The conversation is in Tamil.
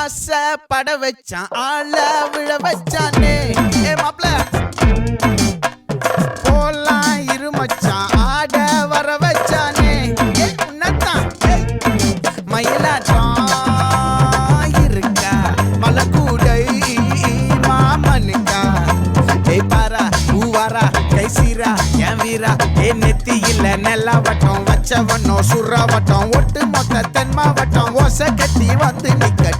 ஆசை பட வச்சான் ஆள விழ வச்சானே ஏ மாப்ள போலாம் இருமச்சான் ஆட வர வச்சானே ஏ உன்னத்தான் மயிலாட்டம் இருக்கா மலக்கூடை மாமனுக்கா ஏய் பாரா பூவாரா கை சீரா என் வீரா ஏ நெத்தி இல்ல நெல்லா வட்டம் வச்சவனோ சுறா வட்டம் ஒட்டு மொத்த தென் மாவட்டம் ஓசை கட்டி வந்து நிக்க